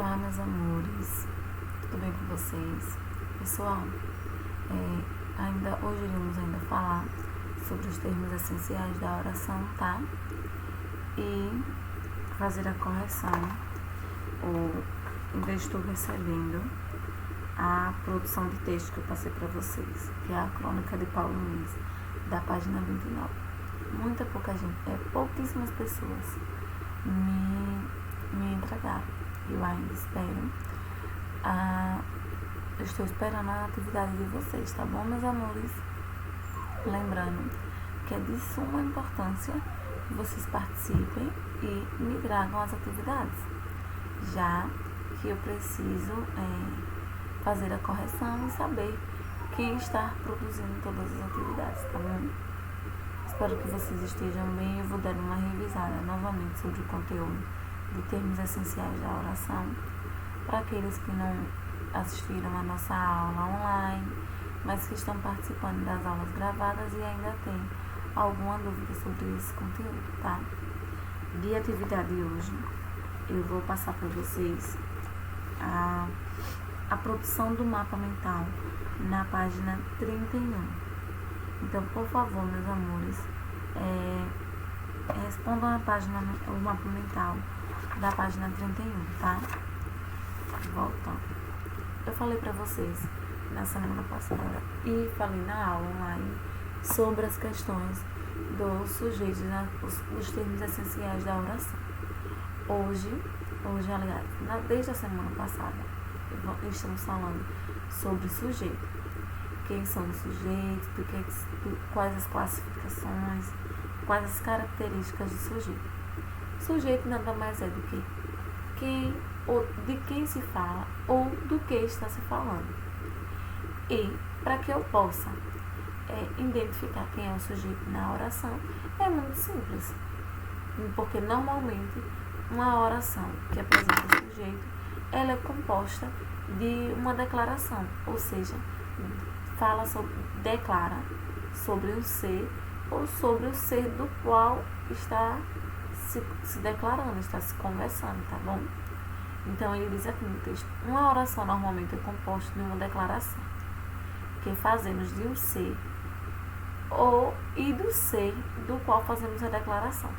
Olá, meus amores, tudo bem com vocês? Pessoal, ainda hoje iremos falar sobre os termos essenciais da oração, tá? E fazer a correção, ainda estou recebendo a produção de texto que eu passei para vocês, que é a Crônica de Paulo Nunes, da página 29. Pouquíssimas pessoas me entregaram. Eu ainda espero. Eu estou esperando a atividade de vocês, tá bom, meus amores? Lembrando que é de suma importância que vocês participem e me tragam as atividades, já que eu preciso fazer a correção e saber quem está produzindo todas as atividades, tá bom? Espero que vocês estejam bem. Eu vou dar uma revisada novamente sobre o conteúdo de termos essenciais da oração para aqueles que não assistiram a nossa aula online, mas que estão participando das aulas gravadas e ainda tem alguma dúvida sobre esse conteúdo, tá? De atividade hoje, eu vou passar para vocês a produção do mapa mental na página 31. Então, por favor, meus amores, respondam o mapa mental da página 31, tá? Voltando. Eu falei pra vocês na semana passada e falei na aula online sobre as questões dos sujeitos, dos termos essenciais da oração. Hoje, aliás, desde a semana passada, estamos falando sobre sujeito. Quem são os sujeitos, quais as classificações, quais as características do sujeito. Sujeito nada mais é do que de quem se fala ou do que está se falando. E para que eu possa identificar quem é o sujeito na oração, é muito simples. Porque normalmente uma oração que apresenta o sujeito, ela é composta de uma declaração, ou seja, declara sobre o ser ou sobre o ser do qual está se declarando, está se conversando, tá bom? Então ele diz aqui no texto: uma oração normalmente é composta de uma declaração que fazemos de um ser e do ser do qual fazemos a declaração.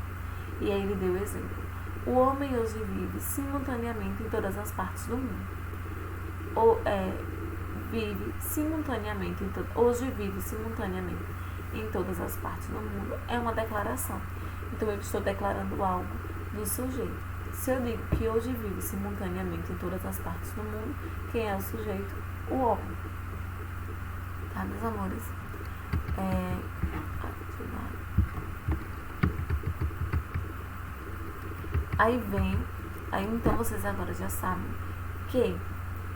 E aí ele deu o exemplo: o homem hoje vive simultaneamente em todas as partes do mundo. Hoje vive simultaneamente em todas as partes do mundo. É uma declaração. Então eu estou declarando algo do sujeito. Se eu digo que hoje vive simultaneamente em todas as partes do mundo, quem é o sujeito? O homem. Tá, meus amores? Aí então vocês agora já sabem que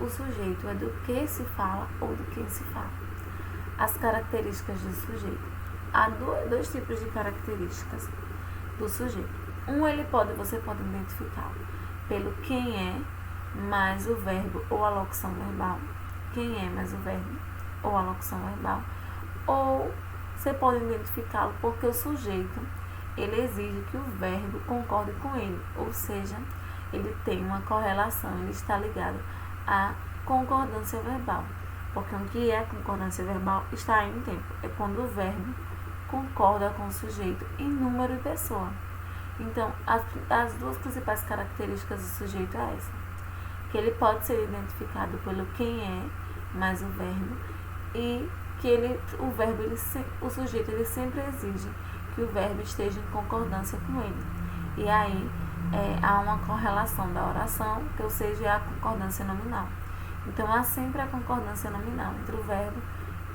o sujeito é do que se fala ou do quem se fala. As características do sujeito. Há dois tipos de características do sujeito. Você pode identificá-lo pelo quem é mais o verbo ou a locução verbal. Quem é mais o verbo ou a locução verbal. Ou você pode identificá-lo porque o sujeito, ele exige que o verbo concorde com ele. Ou seja, ele tem uma correlação, ele está ligado à concordância verbal. Porque o que é concordância verbal está em tempo. É quando o verbo concorda com o sujeito em número e pessoa. Então, as duas principais características do sujeito é essa: que ele pode ser identificado pelo quem é mais o verbo, e que o sujeito ele sempre exige que o verbo esteja em concordância com ele. E aí há uma correlação da oração, que ou seja, é a concordância nominal. Então há sempre a concordância nominal entre o verbo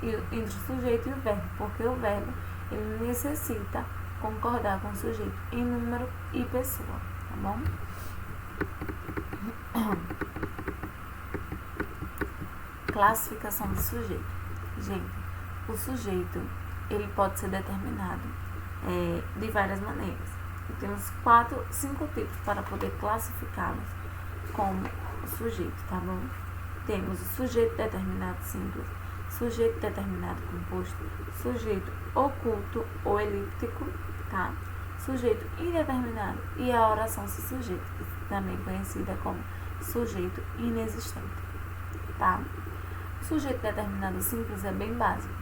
entre o sujeito e o verbo, porque o verbo ele necessita concordar com o sujeito em número e pessoa, tá bom? Classificação do sujeito. Gente, o sujeito ele pode ser determinado de várias maneiras. E temos 5 tipos para poder classificá-los como sujeito, tá bom? Temos o sujeito determinado simples, sujeito determinado composto, sujeito oculto ou elíptico, tá? sujeito indeterminado e a oração sem sujeito, também conhecida como sujeito inexistente, tá? O sujeito determinado simples é bem básico.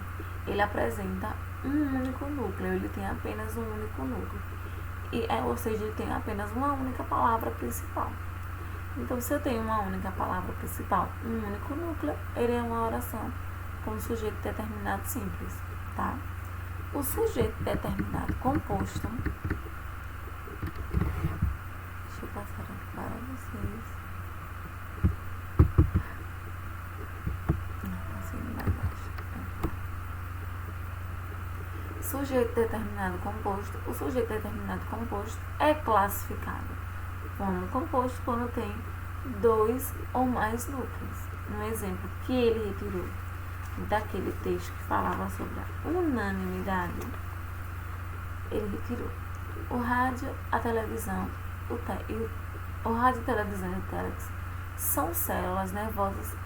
Ele apresenta um único núcleo, ele tem apenas um único núcleo. Ou seja, ele tem apenas uma única palavra principal. Então, se eu tenho uma única palavra principal, um único núcleo, ele é uma oração com sujeito determinado simples, tá? O sujeito determinado composto, deixa eu passar aqui para vocês. Não, passei mais baixo. Sujeito determinado composto. O sujeito determinado composto é classificado como composto quando tem 2 ou mais núcleos. Um exemplo que ele retirou daquele texto que falava sobre a unanimidade, ele retirou o rádio, a televisão, o rádio, a televisão e o telex são células nervosas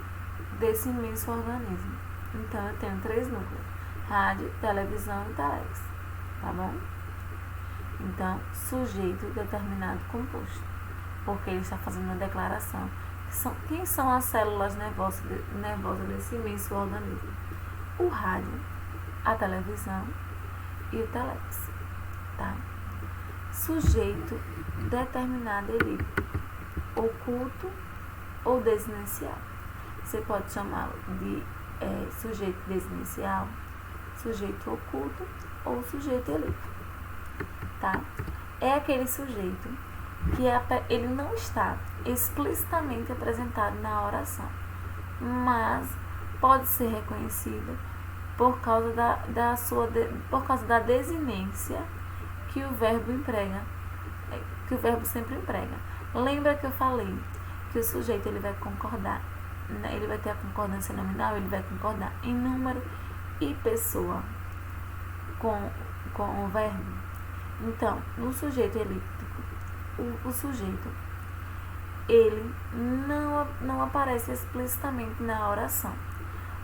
desse imenso organismo. Então, eu tenho 3 núcleos: rádio, televisão e telex, tá bom? Então, sujeito determinado composto, porque ele está fazendo uma declaração. Quem são as células nervosas desse imenso organismo? O rádio, a televisão e o telex, tá? Sujeito determinado elíptico, oculto ou desinencial. Você pode chamá-lo de sujeito desinencial, sujeito oculto ou sujeito elíptico, tá? É aquele sujeito que ele não está explicitamente apresentado na oração, mas pode ser reconhecido por causa por causa da desinência que o verbo emprega, que o verbo sempre emprega. Lembra que eu falei que o sujeito ele vai concordar, ele vai ter a concordância nominal, ele vai concordar em número e pessoa com o verbo. Então, no sujeito elíptico, o sujeito ele não aparece explicitamente na oração,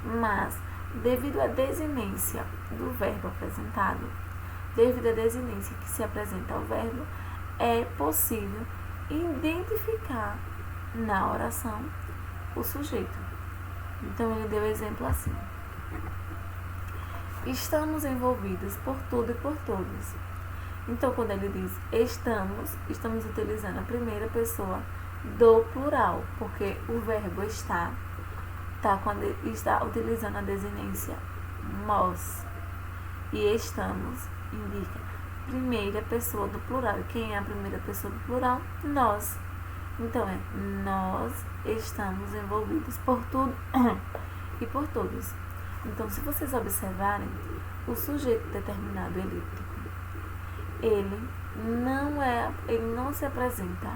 mas devido à desinência do verbo apresentado, devido à desinência que se apresenta ao verbo, é possível identificar na oração o sujeito. Então, ele deu exemplo assim: estamos envolvidos por tudo e por todos. Então, quando ele diz estamos utilizando a primeira pessoa do plural, porque o verbo está quando está utilizando a desinência nós. E estamos indica primeira pessoa do plural. E quem é a primeira pessoa do plural? Nós. Então, nós estamos envolvidos por tudo e por todos. Então, se vocês observarem, o sujeito determinado elíptico, ele não se apresenta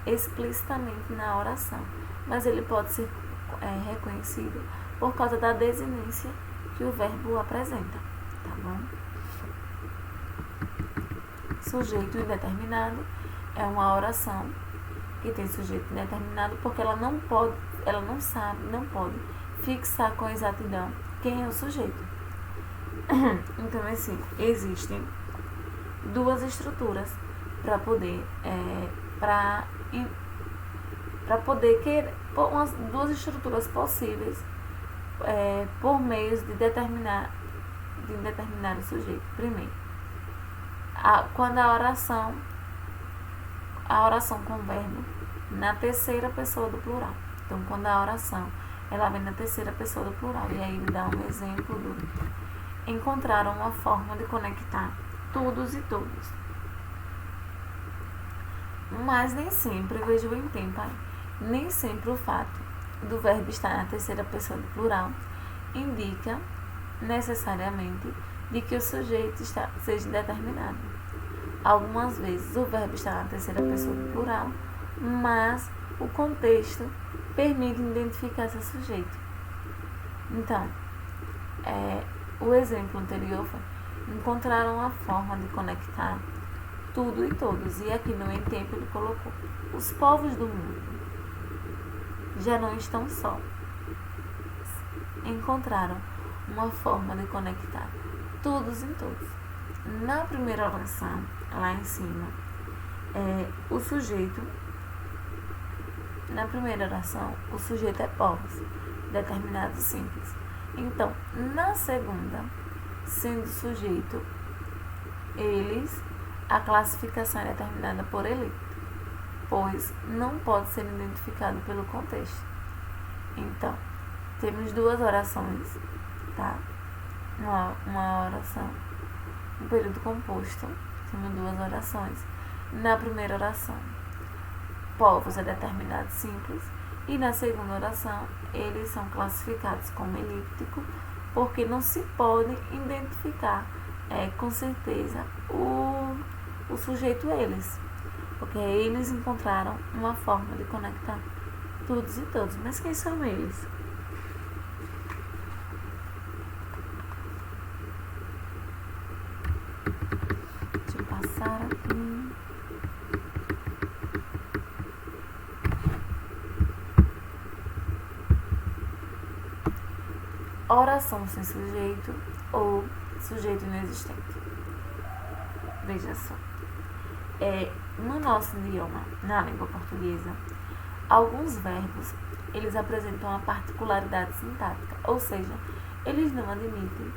explicitamente na oração, mas ele pode ser reconhecido por causa da desinência que o verbo apresenta, tá bom? Sujeito indeterminado é uma oração que tem sujeito indeterminado porque ela não pode fixar com exatidão quem é o sujeito. Então, assim, existem 2 estruturas para poder duas estruturas possíveis por meio de determinar o sujeito. Primeiro, quando a oração com o verbo na terceira pessoa do plural. Então, quando a oração ela vem na terceira pessoa do plural, e aí ele dá um exemplo do encontraram uma forma de conectar todos e todos. Mas nem sempre, eu vejo em tempo aí, nem sempre o fato do verbo estar na terceira pessoa do plural indica necessariamente de que o sujeito seja determinado. Algumas vezes o verbo está na terceira pessoa do plural, mas o contexto permite identificar esse sujeito. Então, o exemplo anterior foi: encontraram uma forma de conectar tudo e todos. E aqui no em tempo ele colocou: os povos do mundo já não estão só. Encontraram uma forma de conectar todos em todos. Na primeira oração, lá em cima, o sujeito, na primeira oração, o sujeito é povos, determinado simples. Então, na segunda, sendo sujeito eles, a classificação é determinada por ele, pois não pode ser identificado pelo contexto. Então, temos duas orações, tá? Uma oração, um período composto, temos duas orações. Na primeira oração, povos é determinado simples, e na segunda oração, eles são classificados como elíptico, porque não se pode identificar com certeza o sujeito eles, porque eles encontraram uma forma de conectar todos e todos. Mas quem são eles? Deixa eu passar aqui. Oração sem sujeito ou sujeito inexistente. Veja só. No nosso idioma, na língua portuguesa, alguns verbos, eles apresentam uma particularidade sintática, ou seja, eles não admitem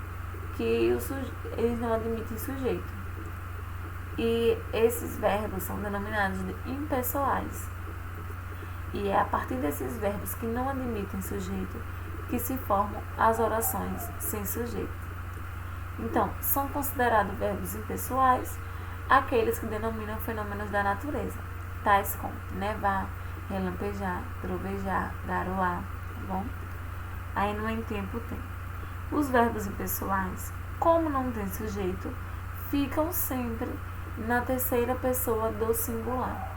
sujeito. E esses verbos são denominados de impessoais. E é a partir desses verbos que não admitem sujeito que se formam as orações sem sujeito. Então, são considerados verbos impessoais aqueles que denominam fenômenos da natureza, tais como nevar, relampejar, trovejar, garoar, tá bom? Aí no em tempo tem. Os verbos impessoais, como não tem sujeito, ficam sempre na terceira pessoa do singular.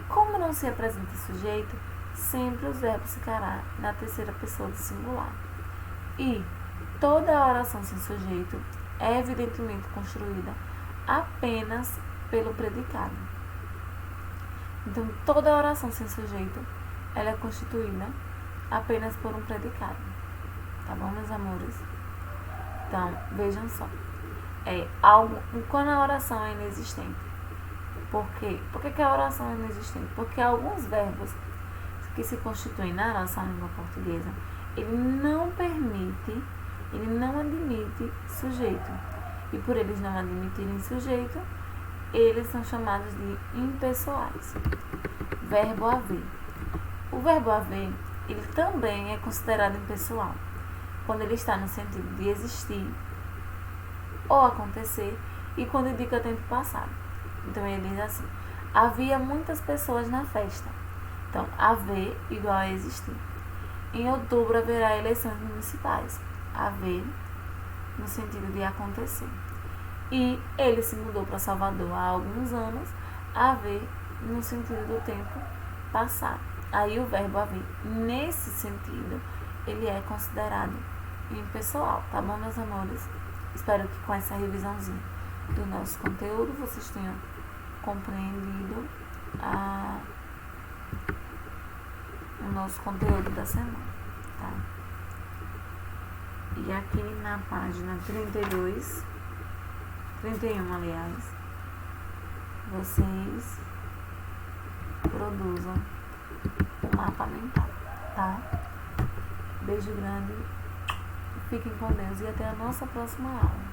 Como não se apresenta sujeito, sempre os verbos ficarão na terceira pessoa do singular. E toda oração sem sujeito é evidentemente construída apenas pelo predicado. Então, toda oração sem sujeito, ela é constituída apenas por um predicado. Tá bom, meus amores? Então, vejam só. Quando a oração é inexistente. Por quê? Por que a oração é inexistente? Porque alguns verbos que se constituem na nossa língua portuguesa, ele não admite sujeito. E por eles não admitirem sujeito, eles são chamados de impessoais. Verbo haver. O verbo haver, ele também é considerado impessoal, quando ele está no sentido de existir ou acontecer e quando indica tempo passado. Então ele diz assim: havia muitas pessoas na festa. Então, haver igual a existir. Em outubro haverá eleições municipais. Haver no sentido de acontecer. E ele se mudou para Salvador há alguns anos. Haver no sentido do tempo passar. Aí o verbo haver, nesse sentido, ele é considerado impessoal, tá bom, meus amores? Espero que com essa revisãozinha do nosso conteúdo vocês tenham compreendido o nosso conteúdo da semana, tá? E aqui na página 32, 31, aliás, vocês produzam o mapa mental, tá? Beijo grande, fiquem com Deus e até a nossa próxima aula.